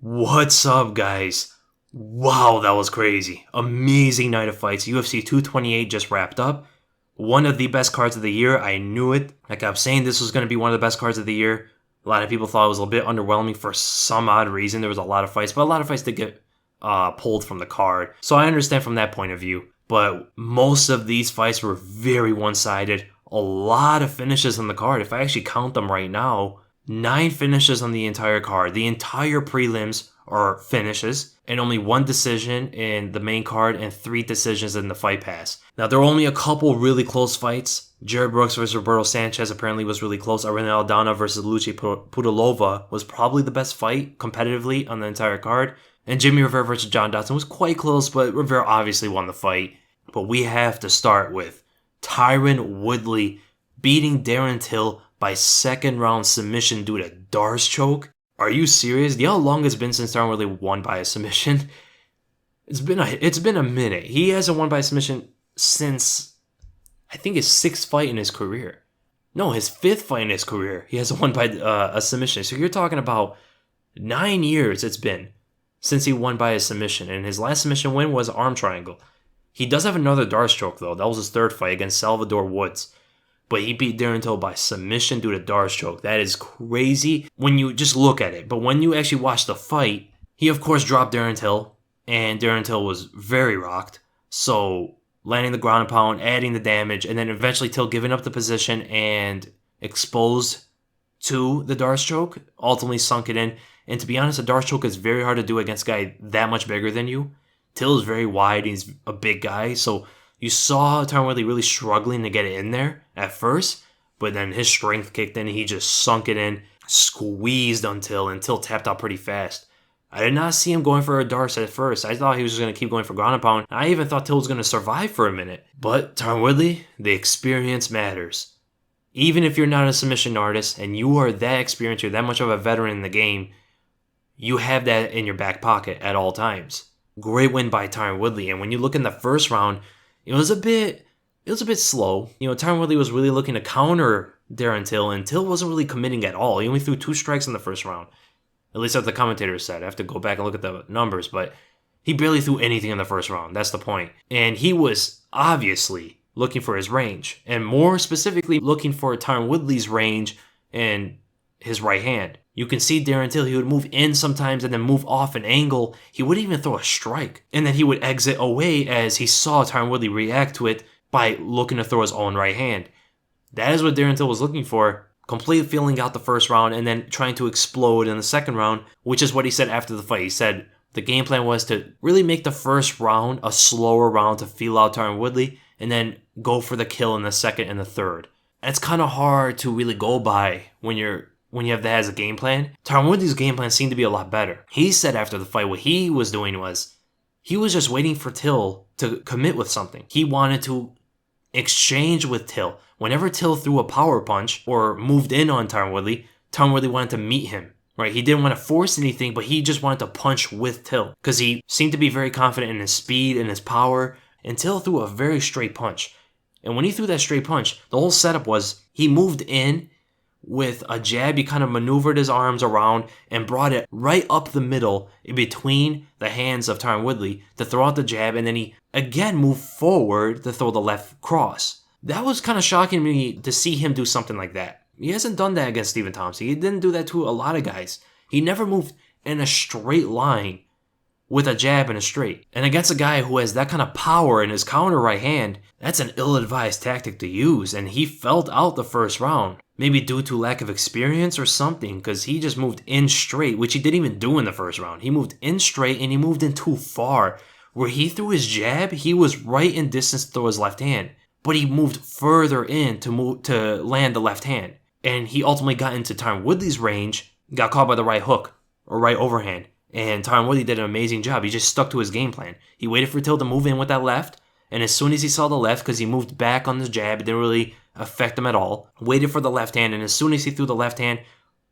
What's up, guys? Wow, that was crazy. Amazing night of fights. UFC 228 just wrapped up. One of the best cards of the year. I knew it. Like I was saying, this was going to be one of the best cards of the year. A lot of people thought it was a little bit underwhelming for some odd reason. There was a lot of fights, but a lot of fights did get pulled from the card. So I understand from that point of view. But most of these fights were very one-sided. A lot of finishes on the card. If I actually count them right now, 9 finishes on the entire card. The entire prelims are finishes, and only 1 decision in the main card and 3 decisions in the fight pass. Now, there were only a couple really close fights. Jared Brooks versus Roberto Sanchez apparently was really close. Arena Aldana versus Lucie Pudilova was probably the best fight competitively on the entire card. And Jimmy Rivera versus John Dodson was quite close, but Rivera obviously won the fight. But we have to start with Tyron Woodley beating Darren Till by second round submission due to Darce choke. Are you serious? Do you know how long it's been since Tyron Woodley won by a submission? It's been a minute. He hasn't won by a submission since, I think, his 6th fight in his career. No, his 5th fight in his career. He hasn't won by a submission. So you're talking about 9 years it's been since he won by a submission. And his last submission win was arm triangle. He does have another Darce choke, though. That was his 3rd fight against Salvador Woods. But he beat Darren Till by submission due to Darce choke. That is crazy when you just look at it. But when you actually watch the fight, he of course dropped Darren Till. And Darren Till was very rocked. So landing the ground and pound, adding the damage, and then eventually Till giving up the position and exposed to the Darce choke. Ultimately sunk it in. And to be honest, a Darce choke is very hard to do against a guy that much bigger than you. Till is very wide. He's a big guy. So you saw Tyron Woodley really struggling to get it in there at first, but then his strength kicked in. He just sunk it in, squeezed on Till, and Till tapped out pretty fast. I did not see him going for a Darce at first. I thought he was just going to keep going for ground and pound. I even thought Till was going to survive for a minute. But Tyron Woodley, the experience matters. Even if you're not a submission artist and you are that experienced, you're that much of a veteran in the game, you have that in your back pocket at all times. Great win by Tyron Woodley. And when you look in the first round, it was a bit slow. Tyron Woodley was really looking to counter Darren Till, and Till wasn't really committing at all. He only threw 2 strikes in the first round. At least that's what the commentator said. I have to go back and look at the numbers, but he barely threw anything in the first round. That's the point. And he was obviously looking for his range, and more specifically looking for Tyron Woodley's range and his right hand. You can see Darren Till, he would move in sometimes and then move off an angle. He wouldn't even throw a strike. And then he would exit away as he saw Tyron Woodley react to it by looking to throw his own right hand. That is what Darren Till was looking for. Completely feeling out the first round and then trying to explode in the second round, which is what he said after the fight. He said the game plan was to really make the first round a slower round to feel out Tyron Woodley and then go for the kill in the second and the third. That's kind of hard to really go by when you have that as a game plan. Tyron Woodley's game plan seemed to be a lot better. He said after the fight what he was doing was he was just waiting for Till to commit with something. He wanted to exchange with Till. Whenever Till threw a power punch or moved in on Tyron Woodley wanted to meet him. Right? He didn't want to force anything, but he just wanted to punch with Till because he seemed to be very confident in his speed and his power. And Till threw a very straight punch. And when he threw that straight punch, the whole setup was he moved in with a jab. He kind of maneuvered his arms around and brought it right up the middle in between the hands of Tyron Woodley to throw out the jab, and then he again moved forward to throw the left cross. That was kind of shocking to me to see him do something like that. He hasn't done that against Stephen Thompson. He didn't do that to a lot of guys. He never moved in a straight line with a jab and a straight. And against a guy who has that kind of power in his counter right hand, that's an ill-advised tactic to use, and he felt out the first round. Maybe due to lack of experience or something, because he just moved in straight, which he didn't even do in the first round. He moved in straight, and he moved in too far. Where he threw his jab, he was right in distance to throw his left hand, but he moved further in to land the left hand. And he ultimately got into Tyron Woodley's range, got caught by the right hook, or right overhand. And Tyron Woodley did an amazing job. He just stuck to his game plan. He waited for Till to move in with that left, and as soon as he saw the left, because he moved back on the jab, it didn't really affect him at all, waited for the left hand, and as soon as he threw the left hand,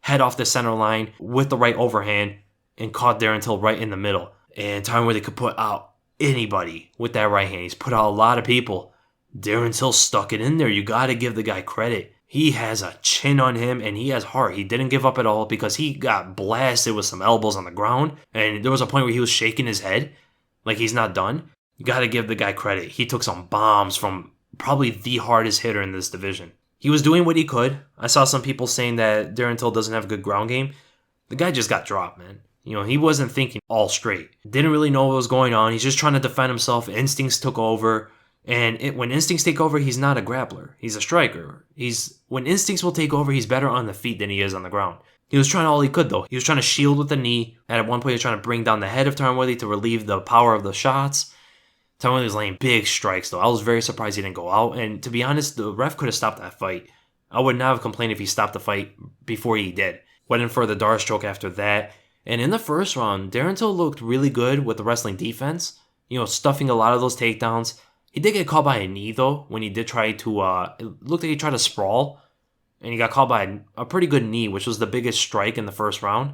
head off the center line with the right overhand, and caught Darren Till right in the middle. And Tyron Woodley could put out anybody with that right hand. He's put out a lot of people. Darren Till stuck it in there. You got to give the guy credit. He has a chin on him, and he has heart. He didn't give up at all because he got blasted with some elbows on the ground, and there was a point where he was shaking his head like he's not done. You gotta give the guy credit. He took some bombs from probably the hardest hitter in this division. He was doing what he could. I saw some people saying that Darren Till doesn't have a good ground game. The guy just got dropped, man. He wasn't thinking all straight. Didn't really know what was going on. He's just trying to defend himself. Instincts took over. And when instincts take over, he's not a grappler. He's a striker. When instincts will take over, he's better on the feet than he is on the ground. He was trying all he could, though. He was trying to shield with the knee. And at one point, he was trying to bring down the head of Tyron Woodley to relieve the power of the shots. Tyron Woodley was laying big strikes, though. I was very surprised he didn't go out. And to be honest, the ref could have stopped that fight. I would not have complained if he stopped the fight before he did. Went in for the dart stroke after that. And in the first round, Darren Till looked really good with the wrestling defense. Stuffing a lot of those takedowns. He did get caught by a knee, though, when he did try to, it looked like he tried to sprawl. And he got caught by a pretty good knee, which was the biggest strike in the first round.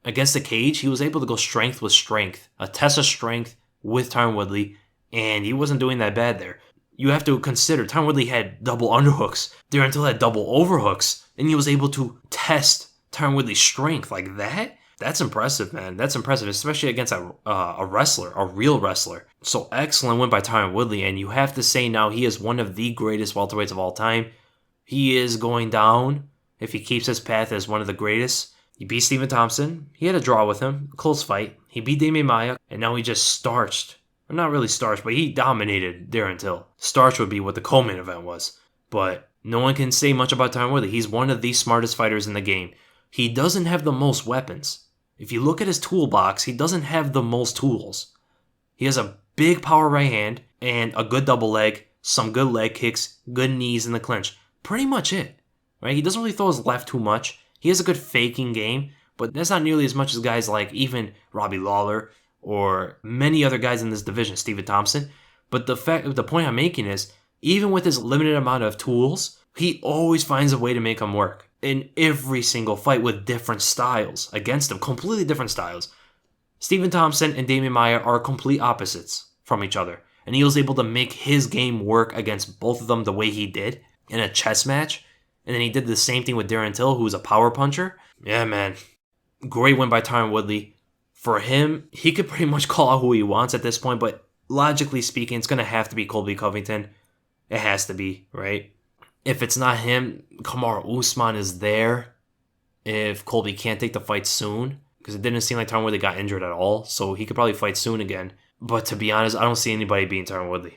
Against the cage, he was able to go strength with strength. A test of strength with Tyron Woodley. And he wasn't doing that bad there. You have to consider, Tyron Woodley had double underhooks. Darren Till had double overhooks. And he was able to test Tyron Woodley's strength like that. That's impressive, man. That's impressive, especially against a wrestler, a real wrestler. So excellent win by Tyron Woodley, and you have to say now he is one of the greatest welterweights of all time. He is going down if he keeps his path as one of the greatest. He beat Stephen Thompson. He had a draw with him, a close fight. He beat Damian Maia, and now he just starched. Or not really starched, but he dominated Darren Till. Starch would be what the Coleman event was. But no one can say much about Tyron Woodley. He's one of the smartest fighters in the game. He doesn't have the most weapons. If you look at his toolbox, he doesn't have the most tools. He has a big power right hand and a good double leg, some good leg kicks, good knees in the clinch. Pretty much it, right? He doesn't really throw his left too much. He has a good faking game, but that's not nearly as much as guys like even Robbie Lawler or many other guys in this division, Stephen Thompson. But the point I'm making is, even with his limited amount of tools, he always finds a way to make them work. In every single fight with different styles against him, completely different styles. Stephen Thompson and Damian Maia are complete opposites from each other. And he was able to make his game work against both of them the way he did in a chess match. And then he did the same thing with Darren Till, who's a power puncher. Yeah, man. Great win by Tyron Woodley. For him, he could pretty much call out who he wants at this point, but logically speaking, it's going to have to be Colby Covington. It has to be, right? If it's not him, Kamaru Usman is there. If Colby can't take the fight soon, because it didn't seem like Tyron Woodley got injured at all, so he could probably fight soon again. But to be honest, I don't see anybody beating Tyron Woodley.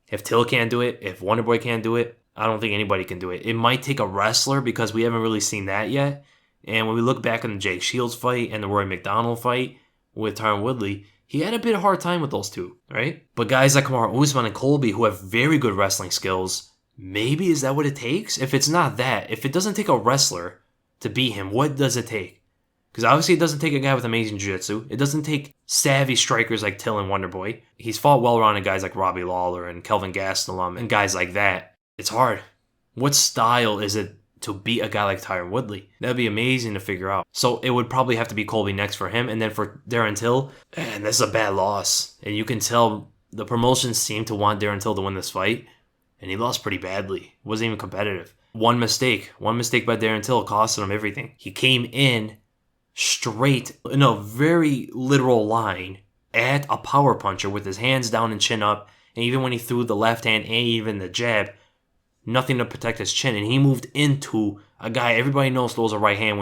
If Till can't do it, if Wonderboy can't do it, I don't think anybody can do it. It might take a wrestler because we haven't really seen that yet. And when we look back on the Jake Shields fight and the Roy McDonald fight with Tyron Woodley, he had a bit of a hard time with those two, right? But guys like Kamaru Usman and Colby, who have very good wrestling skills, maybe is that what it takes? If it's not that, if it doesn't take a wrestler to beat him, what does it take? Because obviously it doesn't take a guy with amazing jiu-jitsu. It doesn't take savvy strikers like Till and Wonderboy. He's fought well-rounded guys like Robbie Lawler and Kelvin Gastelum and guys like that. It's hard. What style is it to beat a guy like Tyron Woodley? That'd be amazing to figure out. So it would probably have to be Colby next for him. And then for Darren Till, man, this is a bad loss. And you can tell the promotions seem to want Darren Till to win this fight. And he lost pretty badly. It wasn't even competitive. One mistake by Darren Till costed him everything. He came in straight, in a very literal line, at a power puncher with his hands down and chin up. And even when he threw the left hand and even the jab, nothing to protect his chin. And he moved into a guy everybody knows throws a right hand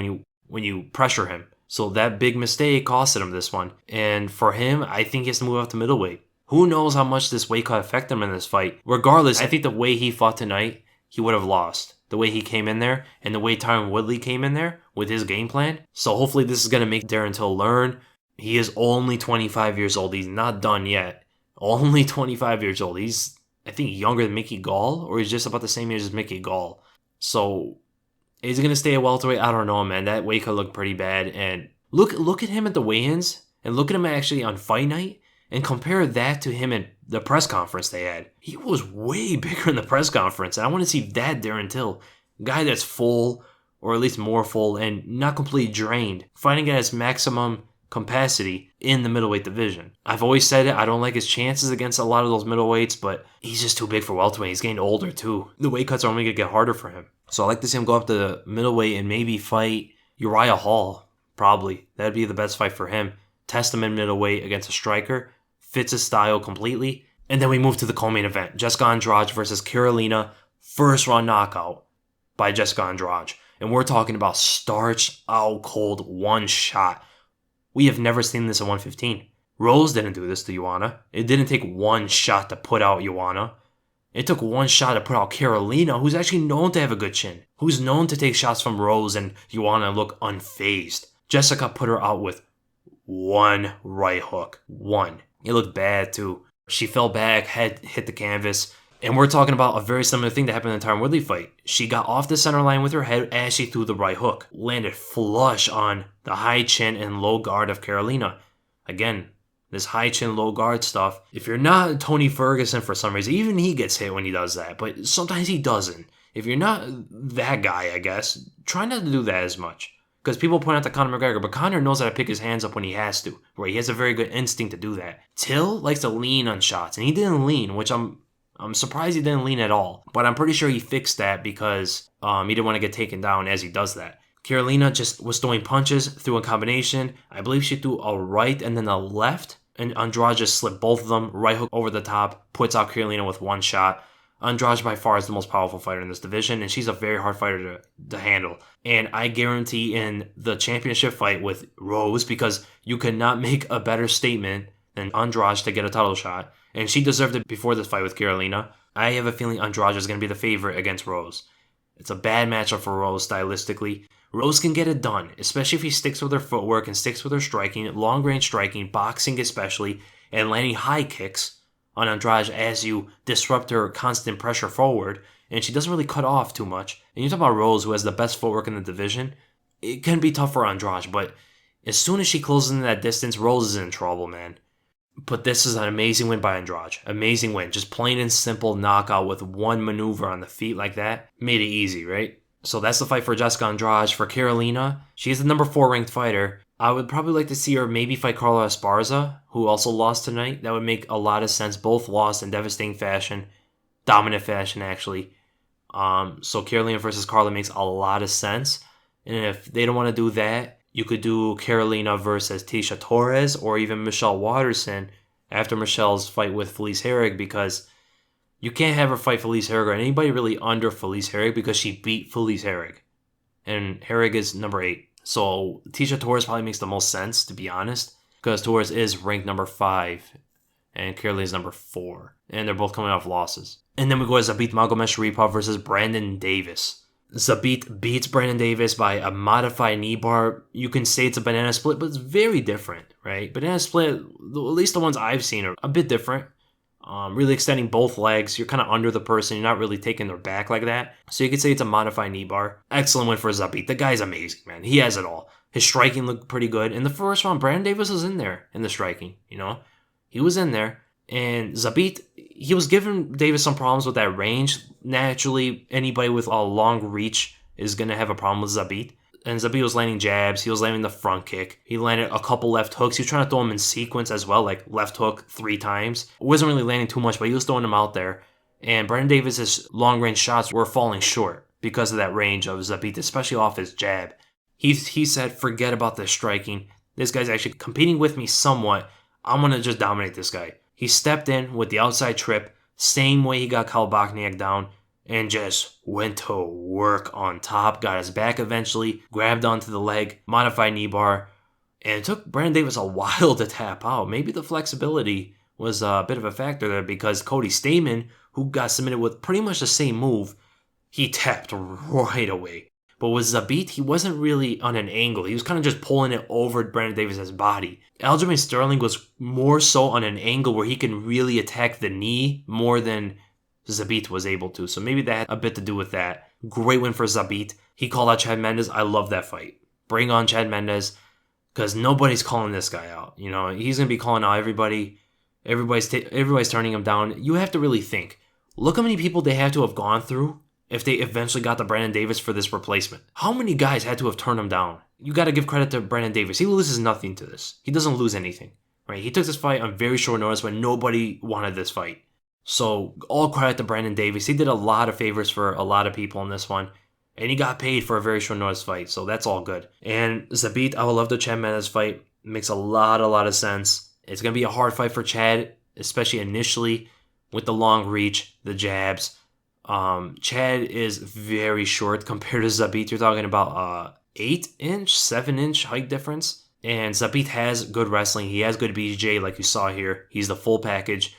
when you pressure him. So that big mistake costed him this one. And for him, I think he has to move up to middleweight. Who knows how much this weight cut affected him in this fight. Regardless, I think the way he fought tonight, he would have lost. The way he came in there and the way Tyron Woodley came in there with his game plan. So hopefully this is going to make Darren Till learn. He is only 25 years old. He's not done yet. Only 25 years old. He's, I think, younger than Mickey Gall, or he's just about the same age as Mickey Gall. So is he going to stay at welterweight? I don't know, man. That weight cut looked pretty bad. And look at him at the weigh-ins and look at him actually on fight night. And compare that to him at the press conference they had. He was way bigger in the press conference. And I want to see that Darren Till. Guy that's full, or at least more full, and not completely drained. Fighting at his maximum capacity in the middleweight division. I've always said it. I don't like his chances against a lot of those middleweights, but he's just too big for welterweight. He's getting older too. The weight cuts are only going to get harder for him. So I'd like to see him go up to middleweight and maybe fight Uriah Hall, probably. That'd be the best fight for him. Test him in middleweight against a striker. Fits his style completely. And then we move to the co-main event. Jessica Andrade versus Carolina. First round knockout by Jessica Andrade. And we're talking about starched out cold one shot. We have never seen this at 115. Rose didn't do this to Joanna. It didn't take one shot to put out Joanna. It took one shot to put out Carolina, who's actually known to have a good chin. Who's known to take shots from Rose and Joanna and look unfazed. Jessica put her out with one right hook. One. It looked bad too. She fell back, head hit the canvas. And we're talking about a very similar thing that happened in the Tyron Woodley fight. She got off the center line with her head as she threw the right hook. Landed flush on the high chin and low guard of Carolina. Again, this high chin, low guard stuff. If you're not Tony Ferguson for some reason, even he gets hit when he does that. But sometimes he doesn't. If you're not that guy, I guess, try not to do that as much. Because people point out to Conor McGregor, but Conor knows how to pick his hands up when he has to. Right? He has a very good instinct to do that. Till likes to lean on shots. And he didn't lean, which I'm surprised he didn't lean at all. But I'm pretty sure he fixed that because he didn't want to get taken down as he does that. Carolina just was throwing punches through a combination. I believe she threw a right and then a left. And Andrade just slipped both of them. Right hook over the top. Puts out Carolina with one shot. Andrade by far is the most powerful fighter in this division. And she's a very hard fighter to handle. And I guarantee in the championship fight with Rose, because you could not make a better statement than Andrade to get a title shot. And she deserved it before this fight with Carolina. I have a feeling Andrade is going to be the favorite against Rose. It's a bad matchup for Rose stylistically. Rose can get it done, especially if he sticks with her footwork and sticks with her striking, long-range striking, boxing especially, and landing high kicks on Andrade as you disrupt her constant pressure forward. And she doesn't really cut off too much. And you talk about Rose, who has the best footwork in the division. It can be tough for Andrade, but as soon as she closes into that distance, Rose is in trouble, man. But this is an amazing win by Andrade. Amazing win. Just plain and simple knockout with one maneuver on the feet like that. Made it easy, right? So that's the fight for Jessica Andrade. For Carolina, she's the number 4 ranked fighter. I would probably like to see her maybe fight Carla Esparza, who also lost tonight. That would make a lot of sense. Both lost in devastating fashion. Dominant fashion, actually. So Carolina versus Carla makes a lot of sense. And if they don't want to do that, you could do Carolina versus Tisha Torres or even Michelle Waterson after Michelle's fight with Felice Herrig, because you can't have her fight Felice Herrig or anybody really under Felice Herrig because she beat Felice Herrig. And Herrig is number 8. So Tisha Torres probably makes the most sense, to be honest, because Torres is ranked number 5 and Carolina's number 4. And they're both coming off losses. And then we go to Zabit Magomedsharipov versus Brandon Davis. Zabit beats Brandon Davis by a modified knee bar. You can say it's a banana split, but it's very different, right? Banana split, at least the ones I've seen, are a bit different. Really extending both legs. You're kind of under the person. You're not really taking their back like that. So you could say it's a modified knee bar. Excellent win for Zabit. The guy's amazing, man. He has it all. His striking looked pretty good. In the first round, Brandon Davis was in there in the striking, you know? He was in there. And Zabit, he was giving Davis some problems with that range. Naturally, anybody with a long reach is going to have a problem with Zabit. And Zabit was landing jabs. He was landing the front kick. He landed a couple left hooks. He was trying to throw them in sequence as well, like left hook 3 times. Wasn't really landing too much, but he was throwing them out there. And Brandon Davis's long-range shots were falling short because of that range of Zabit, especially off his jab. He said, forget about this striking. This guy's actually competing with me somewhat. I'm going to just dominate this guy. He stepped in with the outside trip, same way he got Kyle Bochniak down, and just went to work on top, got his back eventually, grabbed onto the leg, modified knee bar, and it took Brandon Davis a while to tap out. Maybe the flexibility was a bit of a factor there, because Cody Stamann, who got submitted with pretty much the same move, he tapped right away. But with Zabit, he wasn't really on an angle. He was kind of just pulling it over Brandon Davis' body. Aljamain Sterling was more so on an angle where he can really attack the knee more than Zabit was able to. So maybe that had a bit to do with that. Great win for Zabit. He called out Chad Mendes. I love that fight. Bring on Chad Mendes, because nobody's calling this guy out. You know, he's going to be calling out everybody. Everybody's turning him down. You have to really think. Look how many people they had to have gone through if they eventually got to Brandon Davis for this replacement. How many guys had to have turned him down? You got to give credit to Brandon Davis. He loses nothing to this. He doesn't lose anything, right? He took this fight on very short notice when nobody wanted this fight. So all credit to Brandon Davis. He did a lot of favors for a lot of people in this one. And he got paid for a very short notice fight, so that's all good. And Zabit, I would love the Chad Mendes fight. It makes a lot of sense. It's going to be a hard fight for Chad, especially initially with the long reach, the jabs. Chad is very short compared to Zabit. You're talking about 8-inch, 7-inch height difference. And Zabit has good wrestling. He has good BJJ like you saw here. He's the full package.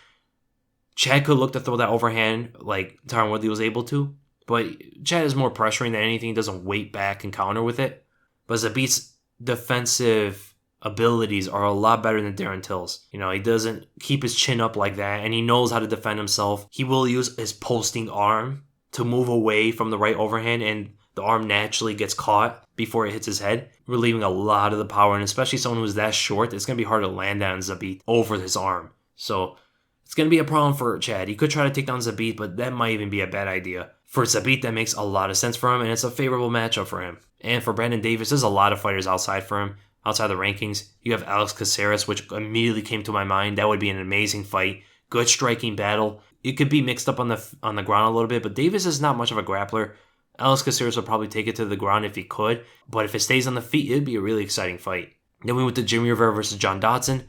Chad could look to throw that overhand like Tyron Woodley was able to. But Chad is more pressuring than anything. He doesn't wait back and counter with it. But Zabit's defensive abilities are a lot better than Darren Till's. You know, he doesn't keep his chin up like that, and he knows how to defend himself. He will use his posting arm to move away from the right overhand, and the arm naturally gets caught before it hits his head, relieving a lot of the power. And especially someone who's that short, it's going to be hard to land on Zabit over his arm. So it's going to be a problem for Chad. He could try to take down Zabit, but that might even be a bad idea. For Zabit, that makes a lot of sense for him, and it's a favorable matchup for him. And for Brandon Davis, there's a lot of fighters outside for him, outside the rankings. You have Alex Caceres, which immediately came to my mind. That would be an amazing fight. Good striking battle. It could be mixed up on the ground a little bit, but Davis is not much of a grappler. Alex Caceres would probably take it to the ground if he could, but if it stays on the feet, it'd be a really exciting fight. Then we went to Jimmy Rivera versus John Dodson.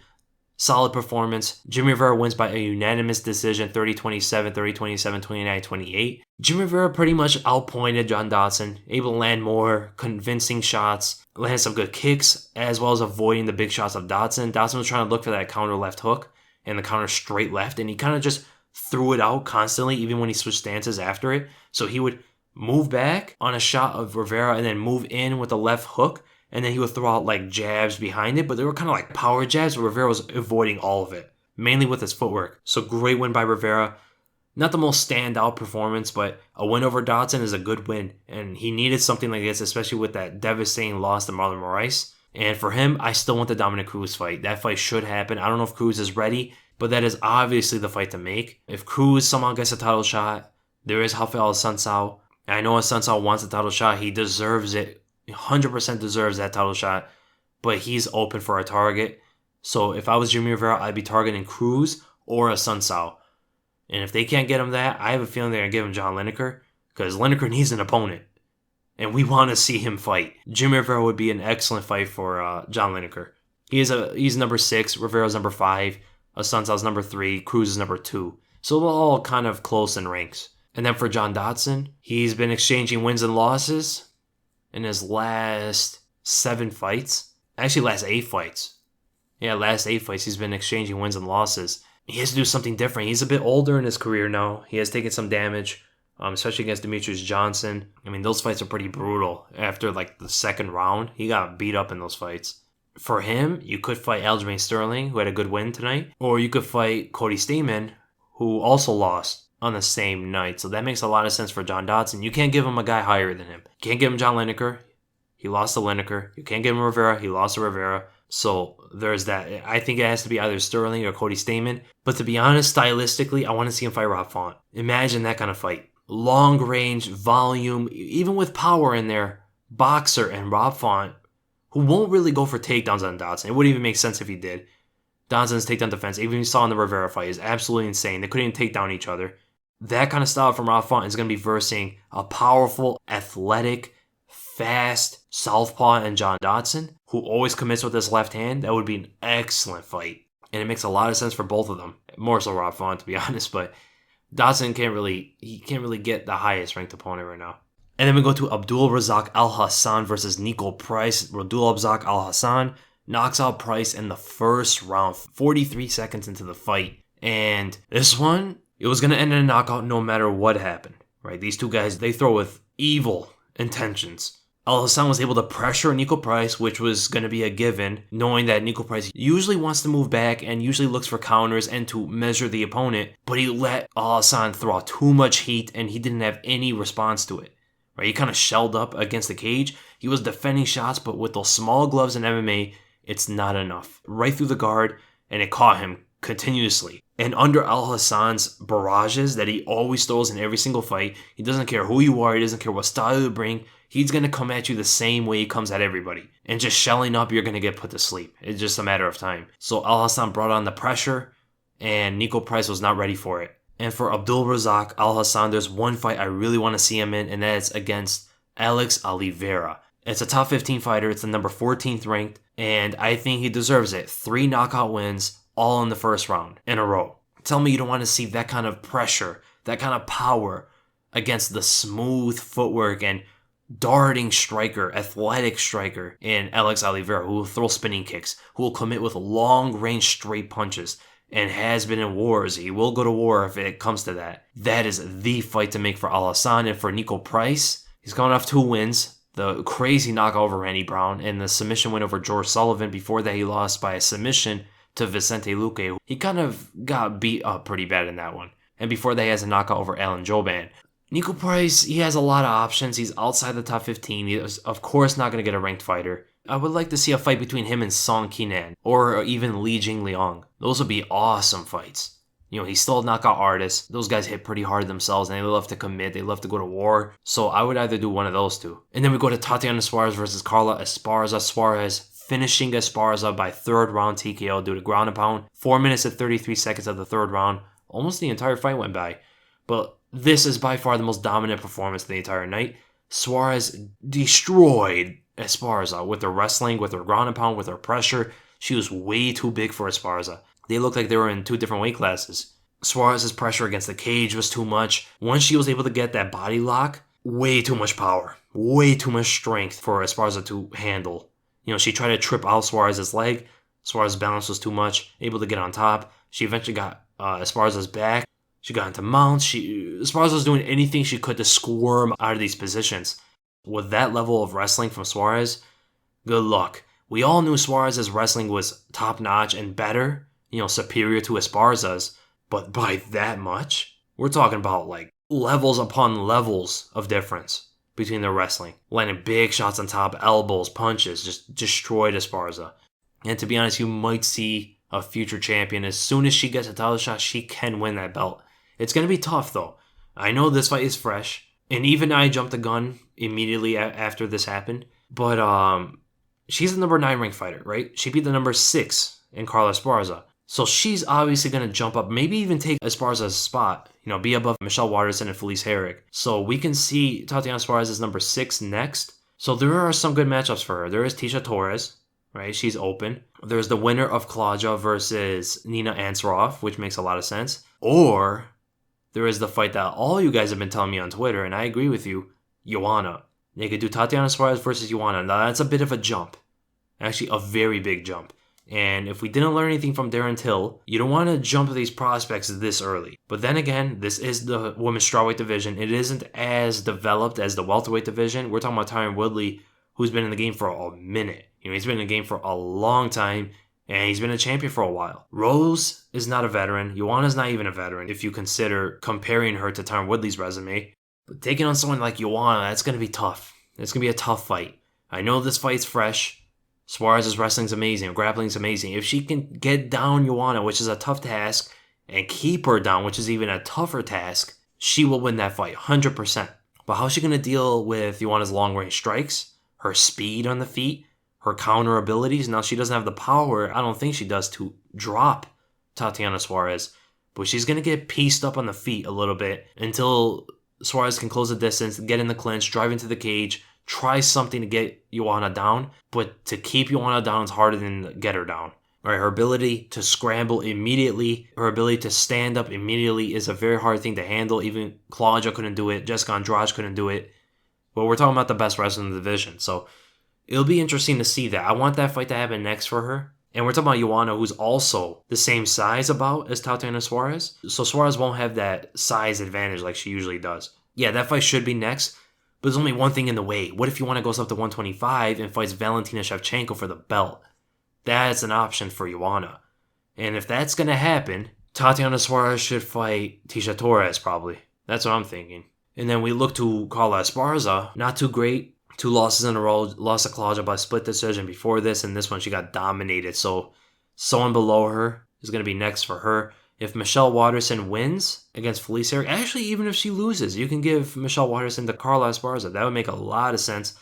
Solid performance. Jimmy Rivera wins by a unanimous decision, 30-27, 30-27, 29-28. Jimmy Rivera pretty much outpointed John Dodson, able to land more convincing shots, land some good kicks, as well as avoiding the big shots of Dodson. Dodson was trying to look for that counter left hook and the counter straight left, and he kind of just threw it out constantly, even when he switched stances after it. So he would move back on a shot of Rivera and then move in with the left hook, and then he would throw out like jabs behind it, but they were kind of like power jabs, but Rivera was avoiding all of it, mainly with his footwork. So great win by Rivera. Not the most standout performance, but a win over Dodson is a good win, and he needed something like this, especially with that devastating loss to Marlon Moraes. And for him, I still want the Dominic Cruz fight. That fight should happen. I don't know if Cruz is ready, but that is obviously the fight to make. If Cruz somehow gets a title shot, there is Rafael Assunção. I know Assunção wants a title shot. He deserves it. 100% deserves that title shot, but he's open for a target. So if I was Jimmy Rivera, I'd be targeting Cruz or Assunção. And if they can't get him that, I have a feeling they're going to give him John Lineker, because Lineker needs an opponent. And we want to see him fight. Jimmy Rivera would be an excellent fight for John Lineker. He's number 6, Rivera's number 5, Assunção's number 3, Cruz is number 2. So they're all kind of close in ranks. And then for John Dodson, he's been exchanging wins and losses in his last 7 fights. Actually, last 8 fights. Yeah, last 8 fights he's been exchanging wins and losses. He has to do something different. He's a bit older in his career now. He has taken some damage, especially against Demetrius Johnson. I mean, those fights are pretty brutal. After like the second round, he got beat up in those fights. For him, you could fight Aljamain Sterling, who had a good win tonight, or you could fight Cody Stamann, who also lost on the same night. So that makes a lot of sense for John Dodson. You can't give him a guy higher than him. You can't give him John Lineker. He lost to Lineker. You can't give him Rivera. He lost to Rivera. So there's that. I think it has to be either Sterling or Cody Stamann. But to be honest, stylistically, I want to see him fight Rob Font. Imagine that kind of fight. Long range, volume, even with power in there. Boxer and Rob Font, who won't really go for takedowns on Dodson. It wouldn't even make sense if he did. Dodson's takedown defense, even you saw in the Rivera fight, is absolutely insane. They couldn't even take down each other. That kind of style from Rob Font is going to be versing a powerful, athletic, fast southpaw and John Dodson, who always commits with his left hand. That would be an excellent fight. And it makes a lot of sense for both of them. More so Rob Font, to be honest, but Dodson can't really get the highest ranked opponent right now. And then we go to Abdul Razak Al Hassan versus Nico Price. Abdul Razak Al Hassan knocks out Price in the first round, 43 seconds into the fight. And this one, it was going to end in a knockout no matter what happened, right? These two guys, they throw with evil intentions. Al Hassan was able to pressure Nico Price, which was going to be a given, knowing that Nico Price usually wants to move back and usually looks for counters and to measure the opponent, but he let Al Hassan throw out too much heat and he didn't have any response to it. Right? He kind of shelled up against the cage. He was defending shots, but with those small gloves in MMA, it's not enough. Right through the guard, and it caught him continuously. And under Al Hassan's barrages that he always throws in every single fight, he doesn't care who you are, he doesn't care what style you bring, he's going to come at you the same way he comes at everybody. And just shelling up, you're going to get put to sleep. It's just a matter of time. So Al Hassan brought on the pressure, and Nico Price was not ready for it. And for Abdul Razak Al Hassan, there's one fight I really want to see him in, and that's against Alex Oliveira. It's a top 15 fighter. It's the number 14th ranked, and I think he deserves it. 3 knockout wins, all in the first round in a row. Tell me you don't want to see that kind of pressure, that kind of power against the smooth footwork and darting striker, athletic striker in Alex Oliveira, who will throw spinning kicks, who will commit with long-range straight punches, and has been in wars. He will go to war if it comes to that. That is the fight to make for Alassane. And for Nico Price, he's coming off 2 wins. The crazy knockout over Randy Brown and the submission win over George Sullivan. Before that, he lost by a submission to Vicente Luque. He kind of got beat up pretty bad in that one. And before that, he has a knockout over Alan Jouban. Nico Price, he has a lot of options. He's outside the top 15. He's, of course, not going to get a ranked fighter. I would like to see a fight between him and Song Qinan, or even Li Jingliang. Those would be awesome fights. You know, he's still a knockout artist. Those guys hit pretty hard themselves, and they love to commit. They love to go to war. So I would either do one of those two. And then we go to Tatiana Suarez versus Carla Esparza. Suarez finishing Esparza by 3rd round TKO due to ground and pound. 4 minutes and 33 seconds of the 3rd round. Almost the entire fight went by. But this is by far the most dominant performance of the entire night. Suarez destroyed Esparza with her wrestling, with her ground and pound, with her pressure. She was way too big for Esparza. They looked like they were in 2 different weight classes. Suarez's pressure against the cage was too much. Once she was able to get that body lock, way too much power, way too much strength for Esparza to handle. You know, she tried to trip out Suarez's leg. Suarez's balance was too much, able to get on top. She eventually got Esparza's back. She got into mounts. Esparza was doing anything she could to squirm out of these positions. With that level of wrestling from Suarez, good luck. We all knew Suarez's wrestling was top-notch and better, you know, superior to Esparza's, but by that much? We're talking about, like, levels upon levels of difference between their wrestling. Landing big shots on top, elbows, punches, just destroyed Esparza. And to be honest, you might see a future champion. As soon as she gets a title shot, she can win that belt. It's going to be tough, though. I know this fight is fresh, and even I jumped the gun immediately after this happened. But she's the number 9 ranked fighter, right? She beat the number 6 in Carla Esparza. So she's obviously going to jump up, maybe even take Esparza's spot, you know, be above Michelle Waterson and Felice Herrig. So we can see Tatiana Suarez as number 6 next. So there are some good matchups for her. There is Tisha Torres, right? She's open. There's the winner of Claudia versus Nina Ansaroff, which makes a lot of sense. Or there is the fight that all you guys have been telling me on Twitter, and I agree with you, Joanna. They could do Tatiana Suarez versus Joanna. Now, that's a bit of a jump. Actually, a very big jump. And if we didn't learn anything from Darren Till, you don't want to jump these prospects this early. But then again, this is the women's strawweight division. It isn't as developed as the welterweight division. We're talking about Tyron Woodley, who's been in the game for a minute. You know, he's been in the game for a long time, and he's been a champion for a while. Rose is not a veteran. Joanna's not even a veteran if you consider comparing her to Tyron Woodley's resume. But taking on someone like Joanna, that's going to be tough. It's going to be a tough fight. I know this fight's fresh. Suarez's wrestling's amazing. Grappling's amazing. If she can get down Joanna, which is a tough task, and keep her down, which is even a tougher task, she will win that fight, 100%. But how's she going to deal with Joanna's long-range strikes, her speed on the feet, her counter abilities? Now, she doesn't have the power, I don't think she does, to drop Tatiana Suarez. But she's going to get pieced up on the feet a little bit until Suarez can close the distance, get in the clinch, drive into the cage, try something to get Joanna down. But to keep Joanna down is harder than to get her down. Right, her ability to scramble immediately, her ability to stand up immediately is a very hard thing to handle. Even Claudia couldn't do it. Jessica Andrade couldn't do it. But we're talking about the best wrestler in the division. So it'll be interesting to see that. I want that fight to happen next for her. And we're talking about Joanna, who's also the same size about as Tatiana Suarez. So Suarez won't have that size advantage like she usually does. Yeah, that fight should be next. But there's only one thing in the way. What if Joanna goes up to 125 and fights Valentina Shevchenko for the belt? That's an option for Joanna. And if that's going to happen, Tatiana Suarez should fight Tisha Torres probably. That's what I'm thinking. And then we look to Carla Esparza. Not too great. 2 losses in a row. Lost to Claudia by split decision before this. And this one she got dominated. So someone below her is going to be next for her. If Michelle Waterson wins against Felice Herrig, actually even if she loses, you can give Michelle Waterson to Carla Esparza. That would make a lot of sense.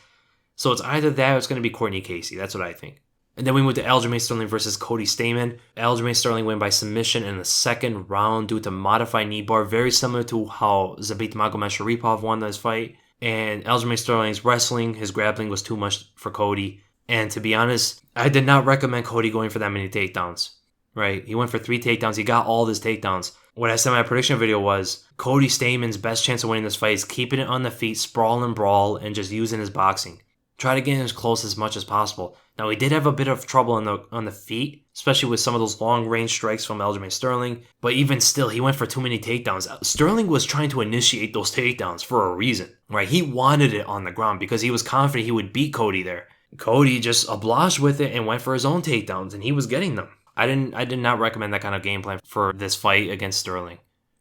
So it's either that or it's going to be Courtney Casey. That's what I think. And then we moved to Aljamain Sterling versus Cody Stamann. Aljamain Sterling win by submission in the 2nd round due to modified knee bar. Very similar to how Zabit Magomedsharipov won this fight. And Aljamain Sterling's wrestling, his grappling was too much for Cody. And to be honest, I did not recommend Cody going for that many takedowns. Right? He went for 3 takedowns. He got all his takedowns. What I said in my prediction video was Cody Staman's best chance of winning this fight is keeping it on the feet, sprawl and brawl, and just using his boxing. Try to get in as close as much as possible. Now, he did have a bit of trouble on the feet, especially with some of those long-range strikes from Aljamain Sterling. But even still, he went for too many takedowns. Sterling was trying to initiate those takedowns for a reason. Right? He wanted it on the ground because he was confident he would beat Cody there. Cody just obliged with it and went for his own takedowns, and he was getting them. I did not recommend that kind of game plan for this fight against Sterling.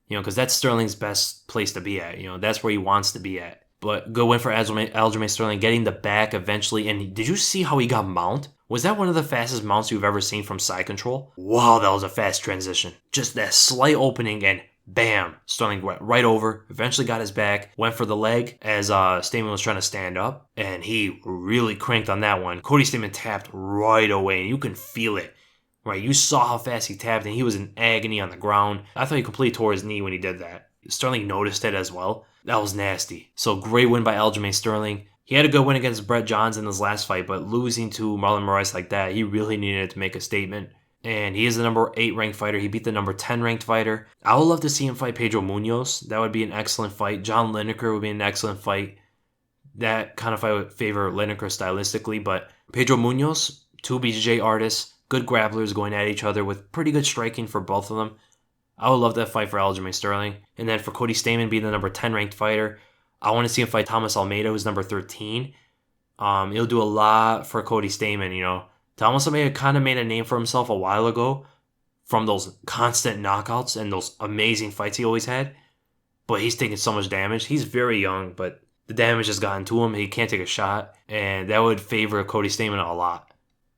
Because that's Sterling's best place to be at. That's where he wants to be at. But good win for Aljamain Sterling, getting the back eventually. And did you see how he got mount? Was that one of the fastest mounts you've ever seen from side control? Wow, that was a fast transition. Just that slight opening and bam, Sterling went right over, eventually got his back, went for the leg as Stamann was trying to stand up. And he really cranked on that one. Cody Stamann tapped right away, and you can feel it. Right, you saw how fast he tapped, and he was in agony on the ground. I thought he completely tore his knee when he did that. Sterling noticed it as well. That was nasty. So great win by Aljamain Sterling. He had a good win against Brett Johns in his last fight, but losing to Marlon Moraes like that, he really needed to make a statement. And he is the number 8 ranked fighter. He beat the number 10 ranked fighter. I would love to see him fight Pedro Munoz. That would be an excellent fight. John Lineker would be an excellent fight. That kind of fight would favor Lineker stylistically, but Pedro Munoz, 2 BJJ artists, good grapplers going at each other with pretty good striking for both of them. I would love that fight for Aljamain Sterling. And then for Cody Stamann being the number 10 ranked fighter, I want to see him fight Thomas Almeida, who's number 13. He'll do a lot for Cody Stamann, Thomas Almeida kind of made a name for himself a while ago from those constant knockouts and those amazing fights he always had. But he's taking so much damage. He's very young, but the damage has gotten to him. He can't take a shot. And that would favor Cody Stamann a lot.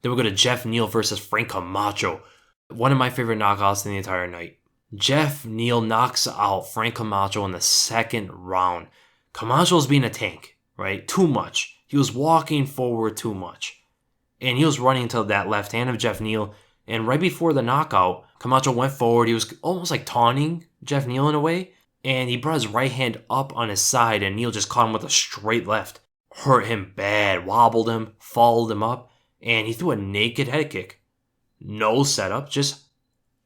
Then we go to Jeff Neal versus Frank Camacho. One of my favorite knockouts in the entire night. Jeff Neal knocks out Frank Camacho in the second round. Camacho's being a tank, right? Too much. He was walking forward too much. And he was running to that left hand of Jeff Neal. And right before the knockout, Camacho went forward. He was almost like taunting Jeff Neal in a way. And he brought his right hand up on his side. And Neal just caught him with a straight left. Hurt him bad. Wobbled him. Followed him up. And he threw a naked head kick. No setup, just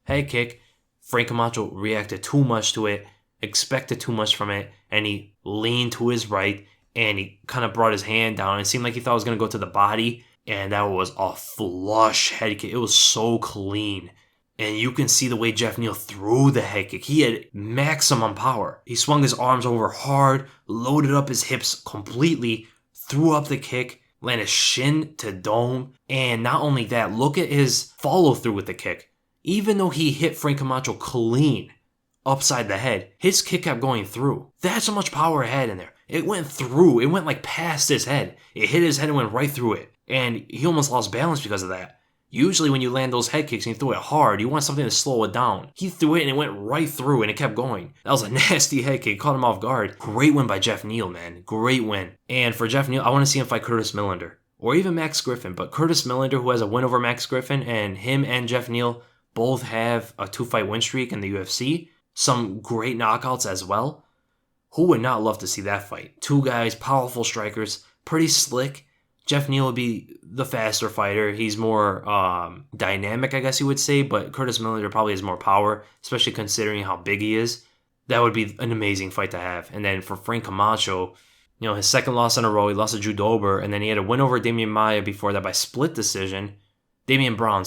head kick. Frank Camacho reacted too much to it, expected too much from it, and he leaned to his right, and he kind of brought his hand down. It seemed like he thought it was going to go to the body, and that was a flush head kick. It was so clean. And you can see the way Jeff Neal threw the head kick. He had maximum power. He swung his arms over hard, loaded up his hips completely, threw up the kick, landed shin to dome, and not only that, look at his follow-through with the kick. Even though he hit Frank Camacho clean upside the head, his kick kept going through. That's how much power it had in there. It went through. It went like past his head. It hit his head and went right through it. And he almost lost balance because of that. Usually when you land those head kicks and you throw it hard, you want something to slow it down. He threw it and it went right through and it kept going. That was a nasty head kick. Caught him off guard. Great win by Jeff Neal, man. Great win. And for Jeff Neal, I want to see him fight Curtis Millender. Or even Max Griffin. But Curtis Millender, who has a win over Max Griffin, and him and Jeff Neal both have a 2-fight win streak in the UFC. Some great knockouts as well. Who would not love to see that fight? 2 guys, powerful strikers, pretty slick. Jeff Neal would be the faster fighter. He's more dynamic, I guess you would say, but Curtis Millender probably has more power, especially considering how big he is. That would be an amazing fight to have. And then for Frank Camacho, his second loss in a row, he lost to Drew Dober, and then he had a win over Damian Maia before that by split decision. Damian Brown.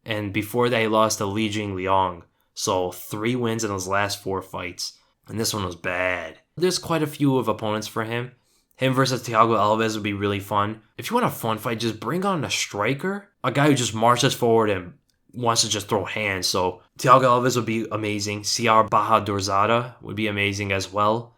And before that, he lost to Li Jing Liang. So 3 wins in his last 4 fights. And this one was bad. There's quite a few of opponents for him. Him versus Thiago Alves would be really fun. If you want a fun fight, just bring on a striker. A guy who just marches forward and wants to just throw hands. So Thiago Alves would be amazing. CR Bahadurzada would be amazing as well.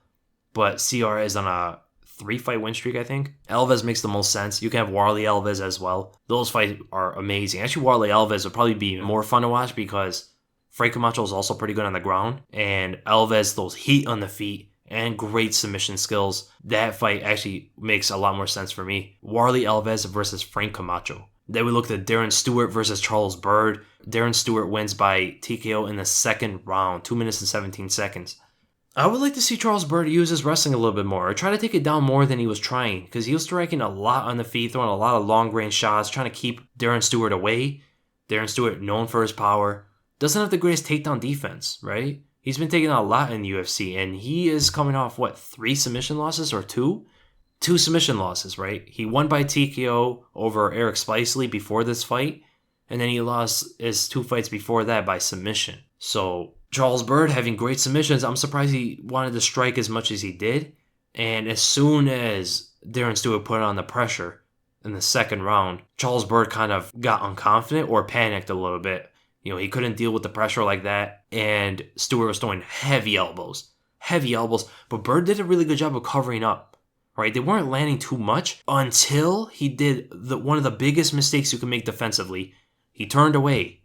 But CR is on a 3-fight win streak, I think. Alves makes the most sense. You can have Warley Alves as well. Those fights are amazing. Actually, Warley Alves would probably be more fun to watch because Frank Camacho is also pretty good on the ground. And Alves, those heat on the feet and great submission skills. That fight actually makes a lot more sense for me. Warley Alves versus Frank Camacho. Then we looked at Darren Stewart versus Charles Byrd. Darren Stewart wins by TKO in the second round, 2 minutes and 17 seconds. I would like to see Charles Byrd use his wrestling a little bit more, or try to take it down more than he was trying, because he was striking a lot on the feet, throwing a lot of long-range shots, trying to keep Darren Stewart away. Darren Stewart, known for his power, doesn't have the greatest takedown defense, right? He's been taking out a lot in the UFC, and he is coming off, 3 submission losses or 2? 2 submission losses, right? He won by TKO over Eric Spicely before this fight, and then he lost his 2 fights before that by submission. So Charles Byrd having great submissions, I'm surprised he wanted to strike as much as he did. And as soon as Darren Stewart put on the pressure in the second round, Charles Byrd kind of got unconfident or panicked a little bit. He couldn't deal with the pressure like that, and Stewart was throwing heavy elbows, but Byrd did a really good job of covering up, right? They weren't landing too much until he did one of the biggest mistakes you can make defensively. He turned away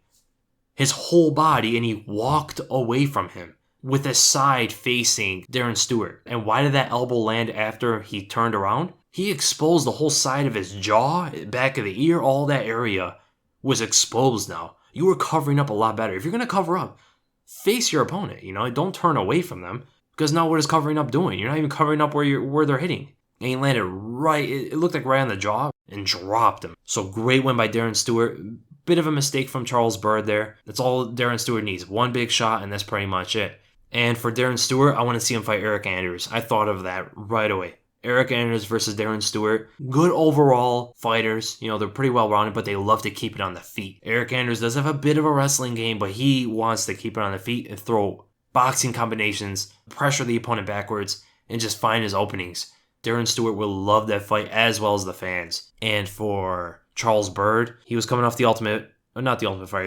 his whole body, and he walked away from him with his side facing Darren Stewart. And why did that elbow land after he turned around? He exposed the whole side of his jaw, back of the ear, all that area was exposed now. You were covering up a lot better. If you're going to cover up, face your opponent, don't turn away from them, because now what is covering up doing? You're not even covering up where they're hitting. And he landed right, it looked like right on the jaw, and dropped him. So great win by Darren Stewart. Bit of a mistake from Charles Byrd there. That's all Darren Stewart needs. One big shot, and that's pretty much it. And for Darren Stewart, I want to see him fight Eric Anders. I thought of that right away. Eric Anders versus Darren Stewart. Good overall fighters. They're pretty well-rounded, but they love to keep it on the feet. Eric Anders does have a bit of a wrestling game, but he wants to keep it on the feet and throw boxing combinations, pressure the opponent backwards, and just find his openings. Darren Stewart will love that fight, as well as the fans. And for Charles Byrd, he was coming off he was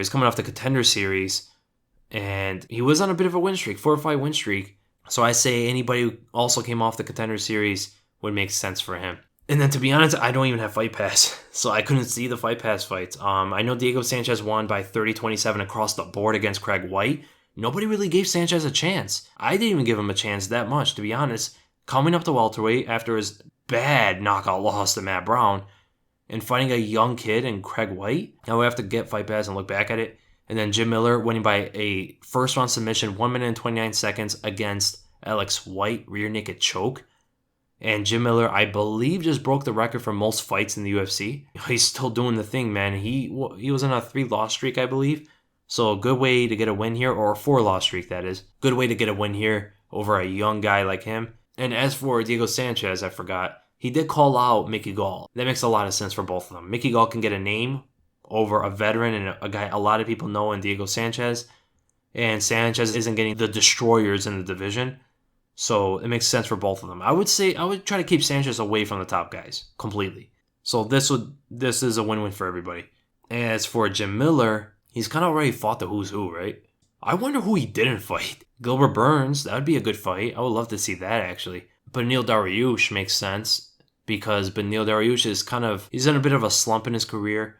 coming off the Contender Series, and he was on a bit of a win streak, 4-5 win streak. So I say anybody who also came off the Contender Series would make sense for him. And then, to be honest, I don't even have Fight Pass, so I couldn't see the Fight Pass fights. I know Diego Sanchez won by 30-27 across the board against Craig White. Nobody really gave Sanchez a chance. I didn't even give him a chance that much, to be honest. Coming up to welterweight after his bad knockout loss to Matt Brown, and fighting a young kid in Craig White. Now we have to get Fight Pass and look back at it. And then Jim Miller winning by a first-round submission, 1 minute and 29 seconds against Alex White, rear naked choke. And Jim Miller, I believe, just broke the record for most fights in the UFC. He's still doing the thing, man. He was on a 3-loss streak, I believe. So a good way to get a win here, or a 4-loss streak, that is. Good way to get a win here over a young guy like him. And as for Diego Sanchez, I forgot. He did call out Mickey Gall. That makes a lot of sense for both of them. Mickey Gall can get a name over a veteran and a guy a lot of people know in Diego Sanchez. And Sanchez isn't getting the destroyers in the division. So it makes sense for both of them. I would try to keep Sanchez away from the top guys completely. So this is a win-win for everybody. As for Jim Miller, he's kind of already fought the who's who, right? I wonder who he didn't fight. Gilbert Burns, that would be a good fight. I would love to see that, actually. Beneil Dariush makes sense, because Beneil Dariush he's in a bit of a slump in his career.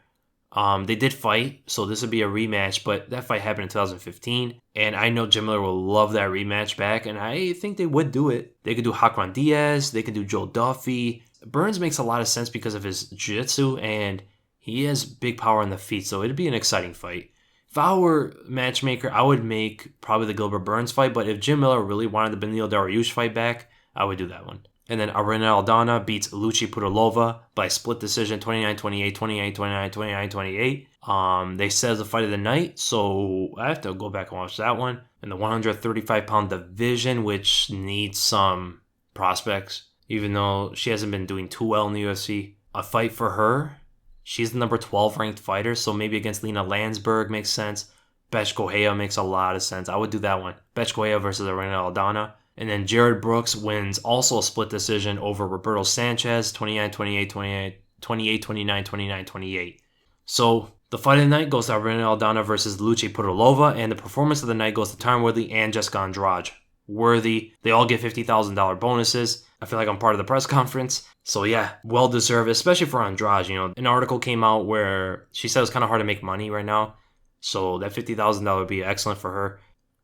They did fight, so this would be a rematch, but that fight happened in 2015, and I know Jim Miller will love that rematch back, and I think they would do it. They could do Hakron Diaz, they could do Joe Duffy. Burns makes a lot of sense because of his jiu-jitsu, and he has big power on the feet, so it'd be an exciting fight. If I were matchmaker, I would make probably the Gilbert Burns fight, but if Jim Miller really wanted the Beneil Dariush fight back, I would do that one. And then Arena Aldana beats Lucie Pudilova by split decision, 29-28, 28-29, 29-28. They said the fight of the night, so I have to go back and watch that one. In the 135-pound division, which needs some prospects, even though she hasn't been doing too well in the UFC. A fight for her. She's the number 12 ranked fighter, so maybe against Lena Landsberg makes sense. Betch Correia makes a lot of sense. I would do that one. Betch Correia versus Arena Aldana. And then Jared Brooks wins also a split decision over Roberto Sanchez, 29-28, 28-29, 29-28. So the fight of the night goes to Arena Aldana versus Lucie Pudilova, and the performance of the night goes to Tyron Woodley and Jessica Andrade. Worthy. They all get $50,000 bonuses. I feel like I'm part of the press conference. So yeah, well deserved, especially for Andrade. An article came out where she said it's kind of hard to make money right now. So that $50,000 would be excellent for her.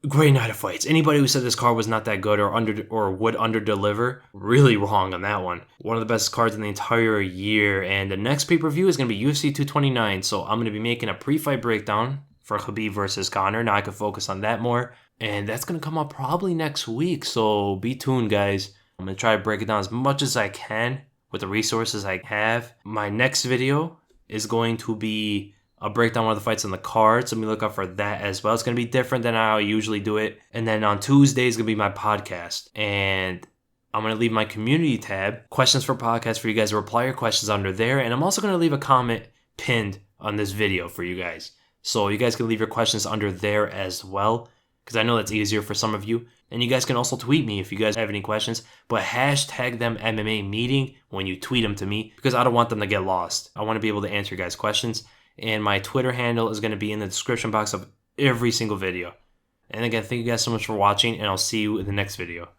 Great night of fights. Anybody who said this card was not that good or would under-deliver, really wrong on that one. One of the best cards in the entire year. And the next pay-per-view is going to be UFC 229. So I'm going to be making a pre-fight breakdown for Khabib versus Conor. Now I can focus on that more. And that's going to come out probably next week. So be tuned, guys. I'm going to try to break it down as much as I can with the resources I have. My next video is going to be a breakdown of the fights on the card. So let me look out for that as well. It's going to be different than how I usually do it. And then on Tuesday is going to be my podcast. And I'm going to leave my community tab, questions for podcasts, for you guys to reply your questions under there. And I'm also going to leave a comment pinned on this video for you guys. So you guys can leave your questions under there as well, because I know that's easier for some of you. And you guys can also tweet me if you guys have any questions. But hashtag them MMA meeting when you tweet them to me, because I don't want them to get lost. I want to be able to answer your guys' questions. And my Twitter handle is going to be in the description box of every single video. And again, thank you guys so much for watching, and I'll see you in the next video.